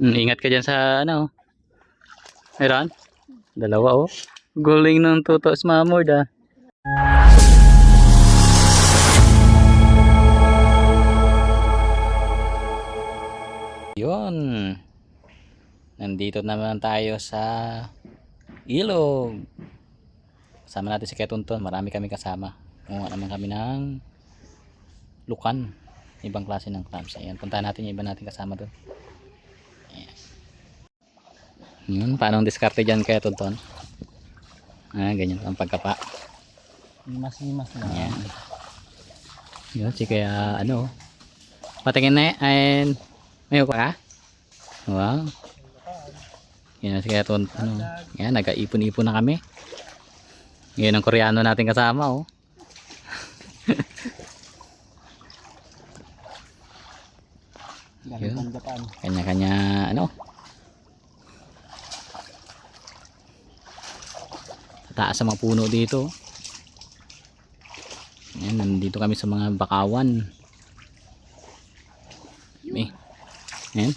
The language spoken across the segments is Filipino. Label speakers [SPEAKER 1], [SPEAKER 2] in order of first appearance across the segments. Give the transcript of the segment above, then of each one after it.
[SPEAKER 1] Ingat ka dyan sa ano. Meron? Dalawa oh. Guling ng tuto sa mamord ah. Yun. Nandito naman tayo sa ilog. Kasama natin si Ketunton. Marami kami kasama. Kumuha naman kami ng lukan. Ibang klase ng clams. Ayan. Puntahan natin yung iba natin kasama doon. Ayan. Yun. Paano ang diskarte dyan Ketunton? Ganyan ang pagkapa.
[SPEAKER 2] Limas na.
[SPEAKER 1] Ayan. Yun. Si kaya ano. Patingin na and may pa ka? Wow. Yan si Ketunton. Ano. Yan. Nag-ipon-ipon na kami. Ngayon ang Koreano natin kasama oh.
[SPEAKER 2] Galing ng Japan.
[SPEAKER 1] Kanya-kanya ano. Sa taas sa mga puno dito. Yan, nandito kami sa mga bakawan. Yan.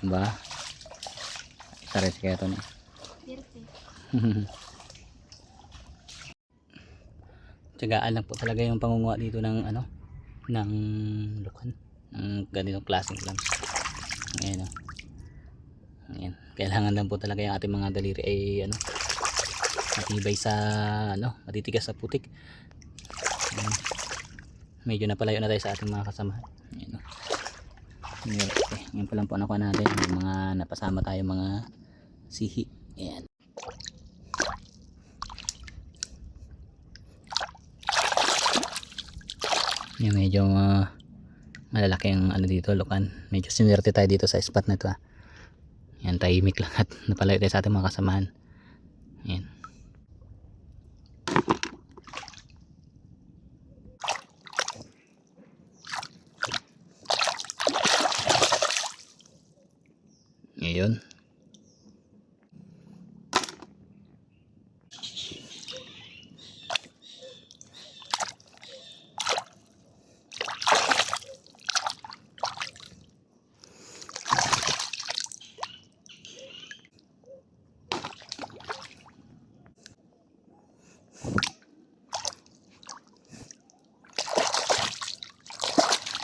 [SPEAKER 1] Diba? Sares kaya ito na. Tiyagaan lang po talaga yung pangunguha dito ng ano, ng lukan, ng ganitong klaseng clams. Ayan o. Ayan. Kailangan lang po talaga yung ating mga daliri ay ano, matibay sa ano, matitigas sa putik. Ayan. Medyo napalayo na tayo sa ating mga kasamahan. Ayan o. Okay. Yan pa lang po nakuha natin yung mga napasama tayo mga sihi. Ayan. Yung medyo malalaki ang ano dito lukan. Medyo sinwerte tayo dito sa spot na ito ah. Yan, tahimik lang at napalayo tayo sa ating mga kasamahan. Yan. Ngayon.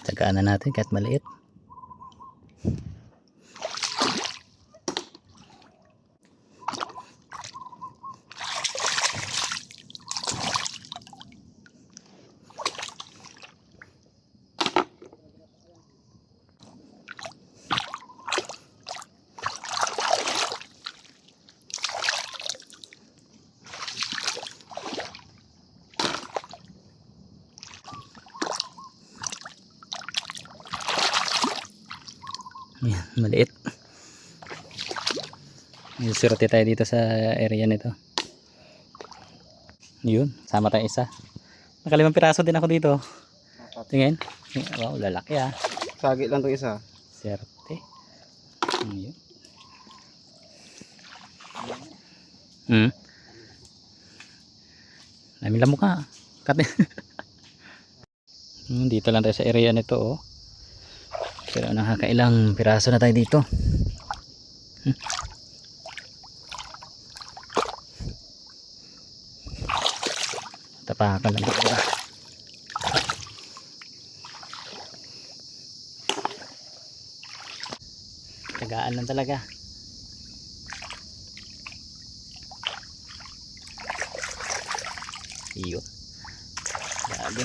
[SPEAKER 1] Tagaan na natin kahit maliit. Yan, maliit. Surti tayo dito sa area nito. Yun, sama tayo isa. Nakalimang piraso din ako dito. Tingin. Wow, lalaki ah.
[SPEAKER 2] Sagi lang itong isa.
[SPEAKER 1] Serte. Yun. Namin lamok ka. Dito lang tayo sa area nito oh. Pero nakakailang piraso na tayo dito. Tapakan lang dito. Tagaan lang talaga. Iyo. Grabe.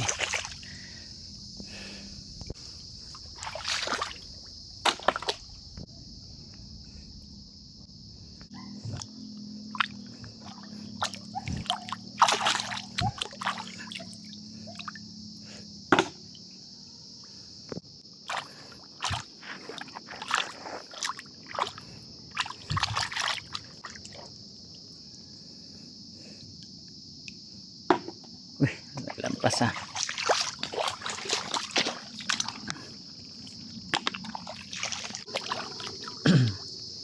[SPEAKER 1] Uy, lampas ah.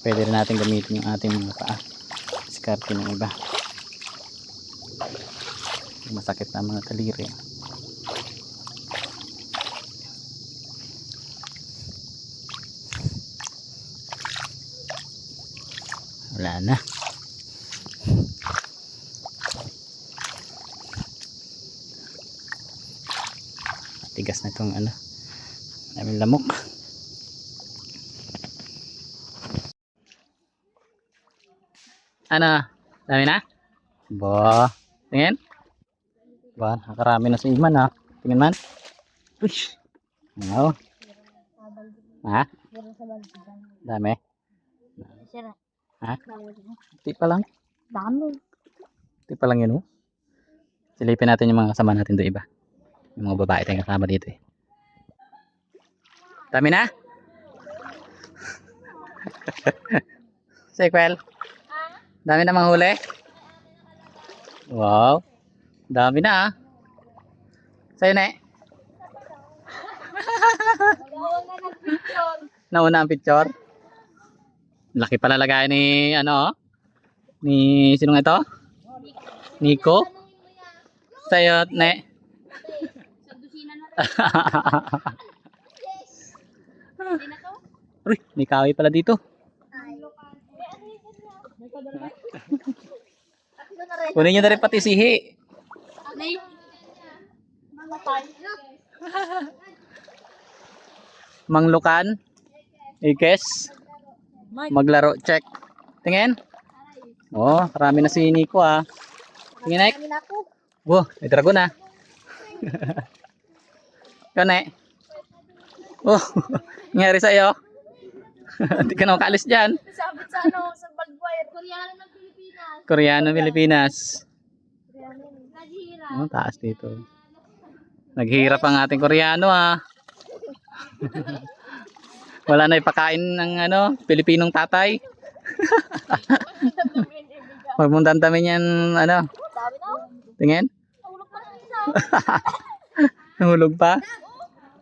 [SPEAKER 1] Pwede rin natin gamitin yung ating mga paa. Diskarte ng iba. Masakit na mga taliri. Wala na. Tigas na itong ano. Maraming lamok. Ano? Dami na? Ba, tingin? Ba, nakarami na si Iman ha. Tingin man. Uy. Wow. Ha? Dami? Ha? Di pa lang.
[SPEAKER 3] Dami.
[SPEAKER 1] Di pa lang yun oh. Silipin natin yung mga kasama natin doon iba. Yung mga babae tayong kasama dito eh. Dami na? Sequel? Dami na manghuli? Wow. Dami na ah. Sa'yo na eh. Nauna ang picture. Laki pala lagay ni ano oh. Ni sino nga ito? Nico. Sa'yo ne. Uy, may kahoy pala dito. Kunin nyo na rin pati sihi. Manglukan. Ikes. Maglaro. Check. Tingin. Oh, marami na si Nico ah. Tingin Nek. Wow, may dragon ah. Kane. Oh, nangyari sa'yo. Hindi ka na makaalis dyan.
[SPEAKER 3] Sabit sa ano, sa bagwire. Koreano ng Pilipinas.
[SPEAKER 1] Koreano, Pilipinas.
[SPEAKER 3] Naghihirap.
[SPEAKER 1] Oh, taas dito. Naghihirap ang ating Koreano ah. Wala na ipakain ng ano, Pilipinong tatay. Huwag mong tantamin yan, ano.
[SPEAKER 3] Dami na.
[SPEAKER 1] Tingin.
[SPEAKER 3] Ulog pa ng isa.
[SPEAKER 1] Nahulog pa.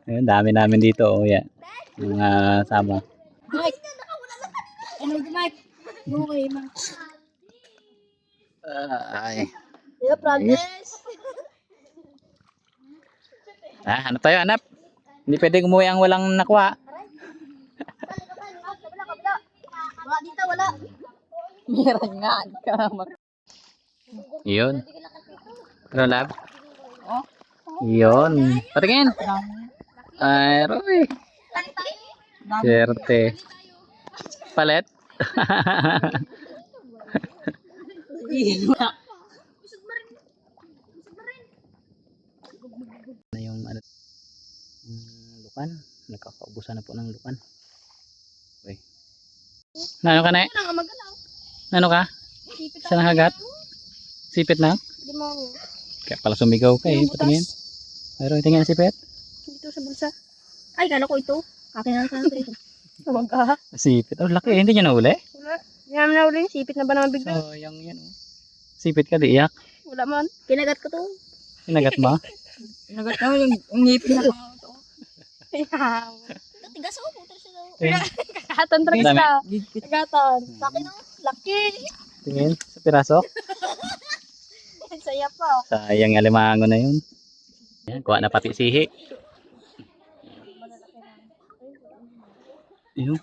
[SPEAKER 1] Ayun, dami namin dito. Oh, yeah. Mga sama.
[SPEAKER 3] Mike. Ano yung Mike? Okay, Mike.
[SPEAKER 1] Ay.
[SPEAKER 3] Yeah, progress.
[SPEAKER 1] Ah, hanap tayo, hanap. Hindi pwedeng umuwi ang walang nakuha.
[SPEAKER 3] Wala dito, wala.
[SPEAKER 1] Meron nga. Yun. Pero lab. Yun. Patingin. Ay, Roy. Serte. Palet. Na yung ano, lukan. Nakakaubusan na po ng lukan. Uy. Nano ka na eh? Nano ka? Sa nakagat? Sipit na?
[SPEAKER 3] Hindi mo.
[SPEAKER 1] Kaya pala sumigaw ka eh. Patingin. Pero tingin sipit.
[SPEAKER 3] Dito sa bulsa. Ay, kala ko ito. Akin na sana ito. Huwag ka.
[SPEAKER 1] Sipit. Oh, laki. Hindi nyo nahuli?
[SPEAKER 3] Wala. Hindi namin nahuli. Sipit na ba naman bigla?
[SPEAKER 1] Oh, yung yan. Oh. Sipit ka, di iyak.
[SPEAKER 3] Wala man. Kinagat ko to.
[SPEAKER 1] Kinagat mo?
[SPEAKER 3] Kinagat na yung ngipin na. Ayaw. Tigas ako. Puto siya daw. Kakatan
[SPEAKER 1] Ang dami.
[SPEAKER 3] Kagatan. Sa akin ang laki.
[SPEAKER 1] Tingin sa piraso.
[SPEAKER 3] Saya pa.
[SPEAKER 1] Sayang alimango na yun. Yan, kuha na pati sihi. Yun.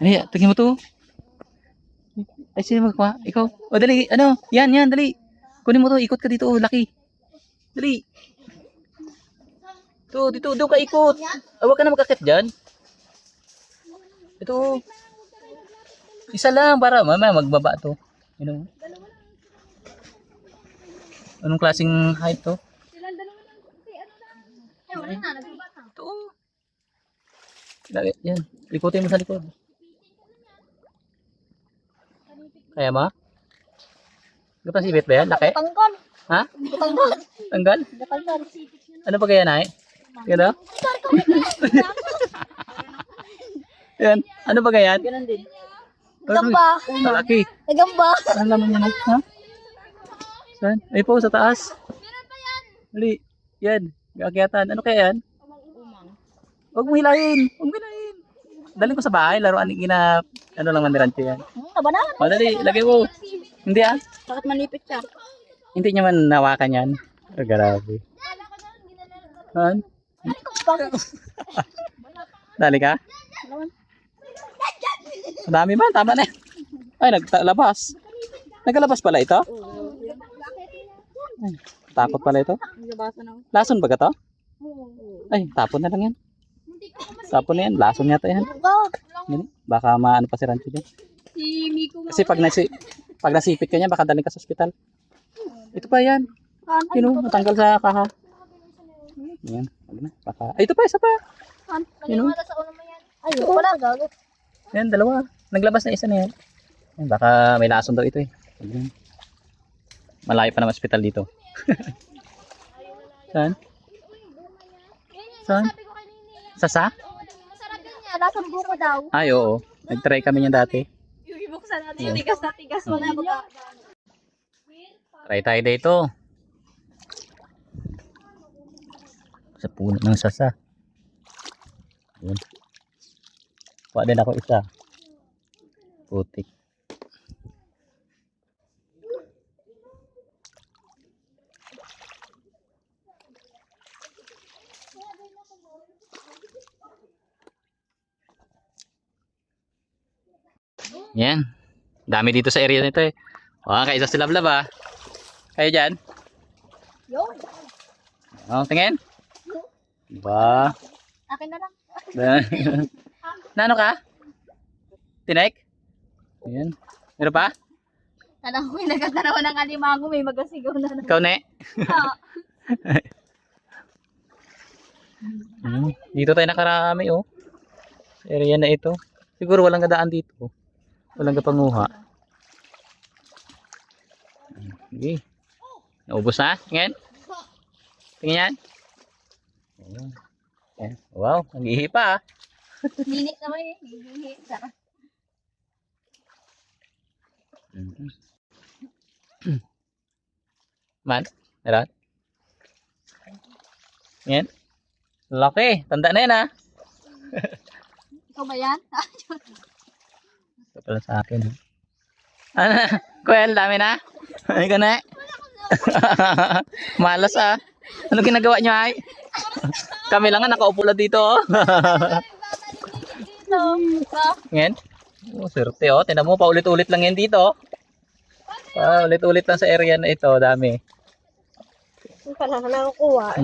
[SPEAKER 1] Ay, tingin mo to. Ay, sino magkuha? Ikaw. O, dali. Ano? Yan, yan, dali. Kunin mo to. Ikot ka dito. Oh, laki. Dali. To, dito. Doon ka ikot. Huwag ka na magkakit dyan. Ito. Isa lang para mamaya magbaba to. You know? Anong klaseng height to?
[SPEAKER 3] Ay, wala na. Nagbaba na.
[SPEAKER 1] Ito. Lagi, yan. Ikutin mo sa likod. Kaya mo? Gapa sipit ba yan? Laki?
[SPEAKER 3] Tanggal.
[SPEAKER 1] Ha?
[SPEAKER 3] Tanggal.
[SPEAKER 1] Tanggal?
[SPEAKER 3] Tanggal.
[SPEAKER 1] Ano pa kaya na eh? Gano? Yan. Ano ba kaya?
[SPEAKER 3] Ganun din.
[SPEAKER 1] Ano?
[SPEAKER 3] Gamba.
[SPEAKER 1] Malaki.
[SPEAKER 3] Nagamba.
[SPEAKER 1] Ano naman yan? Ha? Saan? Ay po, sa taas. Dali. Yan. Gaakyatan. Ano kaya yan? Huwag mo hilahin. Huwag mo hilahin. Dalhin ko sa bahay. Laruan ni Gina. Ano lang mandirancho yan.
[SPEAKER 3] Kabanan.
[SPEAKER 1] O, dali. Lagay mo. Hindi ah.
[SPEAKER 3] Bakit manipit siya?
[SPEAKER 1] Hindi niya man nawakan yan. Oh, grabe. Han? Dali ka? Madami ba? Tama na yan. Ay, naglalabas. Naglalabas pala ito? Ay, takot pala ito. Lason ba ka to? Ay, tapon na lang yan. Tapon na yan. Lason yata yan. Yan, baka maano pa si Rancho dyan.
[SPEAKER 3] Si Miko.
[SPEAKER 1] Kasi pag nasipit ka niya, baka daling ka sa ospital. Ito pa yan. Yun o, matanggal sa kaha. Yan, wag na. Baka. Ay, ito pa, isa pa. Yun o.
[SPEAKER 3] Ay, wala gago.
[SPEAKER 1] Yan, dalawa. Naglabas na isa na yan. Yan, baka may lason daw ito eh. Yan. Malayo pa naman ospital dito. Saan? Saan? Sasa?
[SPEAKER 3] Masarap yun niya. Lasang buko daw.
[SPEAKER 1] Ay, oo. Nag-try kami niyan dati.
[SPEAKER 3] Yung ibuksan natin yung tigas na tigas. Wala ba?
[SPEAKER 1] Try tayo dito. Sa puno ng sasa. Yan. Kuha din ako isa. Putik. Yan. Dami dito sa area nito eh. Oh, kaisa si Lablab ah. Kayo dyan?
[SPEAKER 3] Yo.
[SPEAKER 1] Oh, tingin. Ba.
[SPEAKER 3] Akin na lang.
[SPEAKER 1] Nano ka? Tinek? Ayan. Meron pa?
[SPEAKER 3] Alam ko yung nagkatanawa ng alimango. May magasigaw na naman.
[SPEAKER 1] Ikaw ne? Dito tayo nakarami oh. Sa area na ito. Siguro walang gadaan dito. Walang kapanguha. Okay. Naubos na? Tingin? Tingin yan? Ayan. Wow, nag-ihi pa ah.
[SPEAKER 3] Minit naman eh. Minit. Sarap.
[SPEAKER 1] Man, meron? Yan. Laki. Tanda na yan ah.
[SPEAKER 3] Ikaw ba yan?
[SPEAKER 1] Ito pala sa akin. Ano? Kuel, dami na? Ay ka na? Malas ah. Ano ginagawa nyo ay? Kami lang nga nakaupo lang dito oh.
[SPEAKER 3] Dito.
[SPEAKER 1] Yan. Oh, swerte oh. Tinan mo, paulit-ulit lang yan dito. Paulit-ulit lang sa area na ito. Dami.
[SPEAKER 3] Yung pala na nakukuha.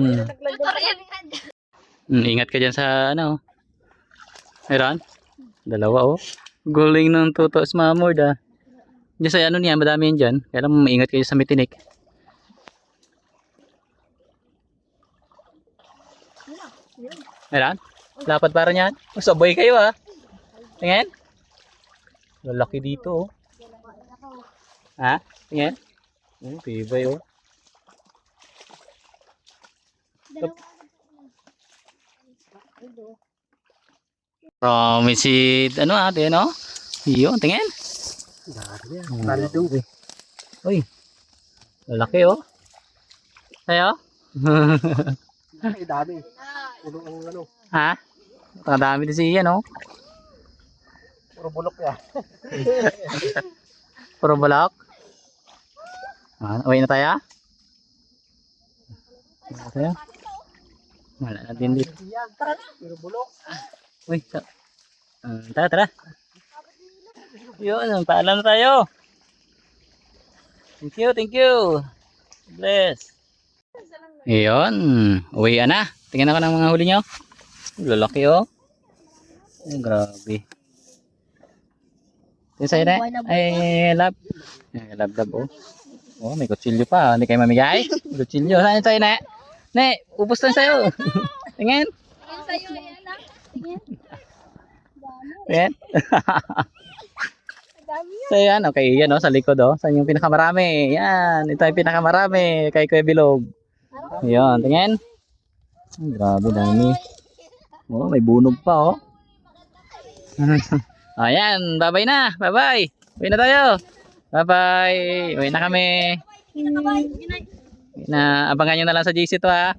[SPEAKER 1] Ingat ka dyan sa ano. Meron? Dalawa oh. Guling ng tuto sa mamord ah. Diyan sa ano niya, madami yan dyan. Kaya lang maingat kayo sa mitinik. Meron? Lapad para niyan. Oh, sabay kayo ah. Tingin? Lalaki dito oh. Ha? Tingin? Oh, tibay oh. Promise si ano ate no? Yun, tingin. Uy. Lalaki oh. Tayo?
[SPEAKER 2] Ay, dami. Puno ang ano.
[SPEAKER 1] Ha? Dami din siya no?
[SPEAKER 2] Puro bulok ya.
[SPEAKER 1] Puro balak. Uwi na tayo? Uwi na tayo? Wala na din dito.
[SPEAKER 2] Puro bulok.
[SPEAKER 1] Uy, tara, tara. Yun, paalam na tayo. Thank you, thank you. Bless. Yun, uwi na. Tingnan ako ng mga huli nyo. Lalaki oh. Ay, grabe. Ito sa'yo na. Ay, lab. Ay, lab oh. Oh, may kutsilyo pa. Hindi kayo mamigay. May kutsilyo. Saan sa'yo na? Ne, ubos lang sa'yo. Tingin.
[SPEAKER 3] Tingin sa'yo. Ayan na. Tingin.
[SPEAKER 1] Tingin. So yan, okay, yan oh, sa likod oh. Saan yung pinakamarami? Yan, ito yung pinakamarami kay Kuya Bilog. Yan, tingin. Grabe, dami. Oh, may bunog pa oh. Ayan, bye-bye na. Bye-bye. Uwi na tayo. Bye-bye. Uwi na kami. Na abangan nyo na lang sa GC to ha.